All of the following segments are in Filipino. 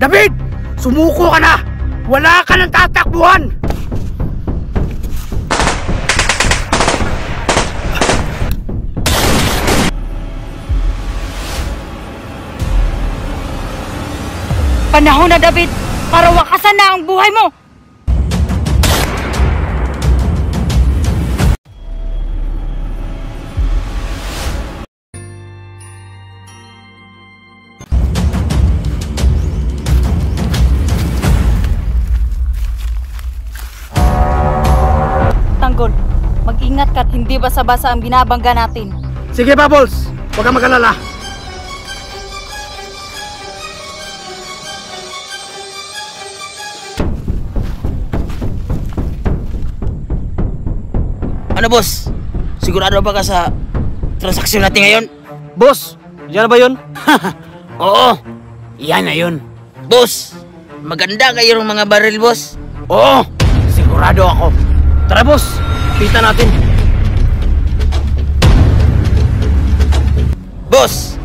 David! Sumuko ka na! Wala ka ng tatakbuhan! Panahon na, David, para wakasan na ang buhay mo! Tanggol, mag-ingat ka, hindi basa-basa ang binabangga natin. Sige, Bubbles! Huwag kang mag-alala. Ano, boss? Sigurado ba ka sa transaksyon natin ngayon? Boss, yan na ba yun? Oo, yan na yun. Boss, maganda kayo ng mga baril, boss. Oo, sigurado ako. Tara, boss, kita natin. Boss,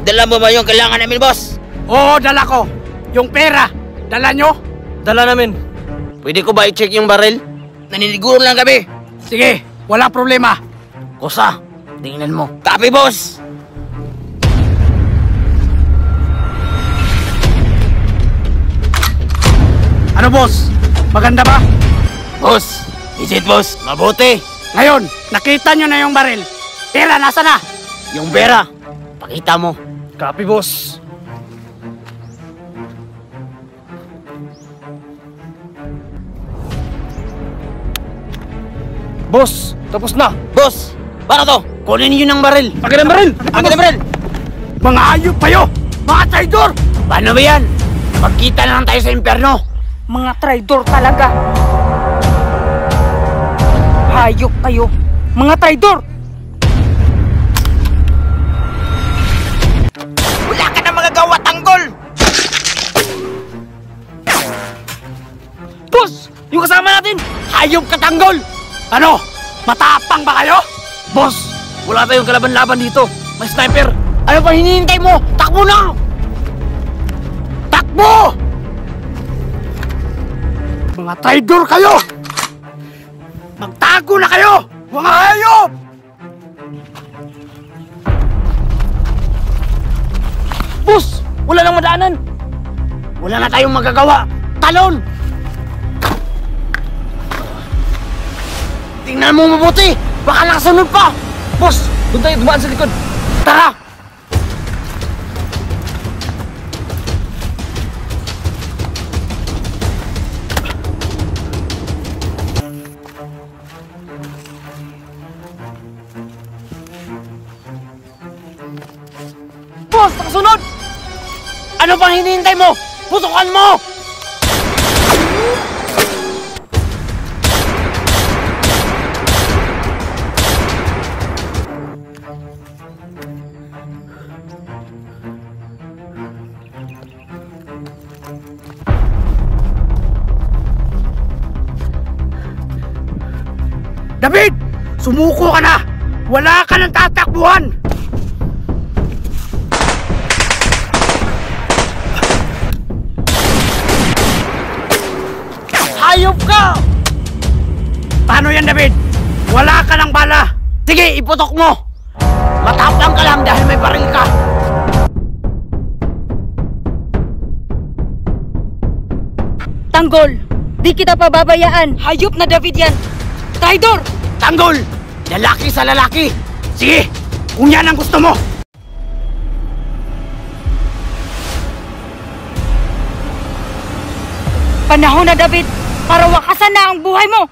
dala mo ba yung kailangan namin, boss? Oo, dala ko. Yung pera, dala nyo? Dala namin. Pwede ko ba i-check yung baril? Naniniguro lang kami. Sige, wala problema. Kusa, tingnan mo. Copy, boss! Ano, boss? Maganda ba? Boss, is it, boss? Mabuti. Ngayon, nakita nyo na yung baril. Pera, nasa na? Yung pera, pakita mo. Copy, boss. Boss, tapos na. Boss, para to? Kunin niyo ng baril. Akin ang baril! Akin ang baril! Mga ayop kayo! Mga traidor! Paano ba yan? Magkita na lang tayo sa impyerno. Mga traidor talaga. Hayop kayo, mga traidor! Wala ka na magagawa, Tanggol! Boss! Yung kasama natin! Hayop ka, Tanggol! Ano? Matapang ba kayo? Boss! Wala tayong kalaban-laban dito. May sniper. Ano pa hinihintay mo? Takbo na! Takbo! Mga traidor kayo! Magtago na kayo! Mga hayop! Boss! Wala nang madaanan! Wala na tayong magagawa! Talon! Tingnan mo mabuti! Baka nakasunod pa! Boss! Doon tayo dumaan sa likod. Tara! Boss! Nakasunod! Ano pang hinihintay mo? Putukan mo! David! Sumuko ka na! Wala ka ng tatakbuhan! Hayop ka! Paano yan, David? Wala ka ng bala! Sige, iputok mo! Matapang ka lang dahil may baril ka! Tanggol, di kita pababayaan. Hayop na David yan. Traidor! Tanggol! Lalaki sa lalaki! Sige! Kung yan ang gusto mo! Panahon na, David, para wakasan na ang buhay mo!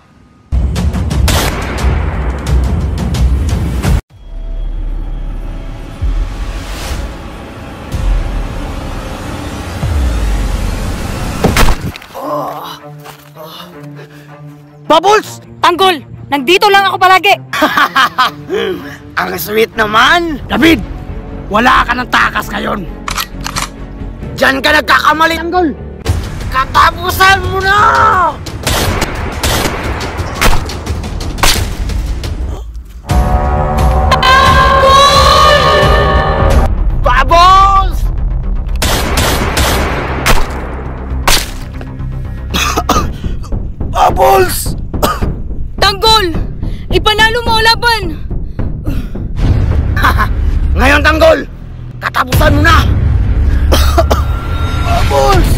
Bubbles! Tanggol, nandito lang ako palagi! Ang sweet naman! David! Wala ka ng takas ngayon! Diyan ka nagkakamali, Tanggol! Katapusan mo na! Bubbles! Bubbles! Tanggol! Ipanalo mo ang laban! Ngayon, Tanggol! Katapusan mo na! Bubbles!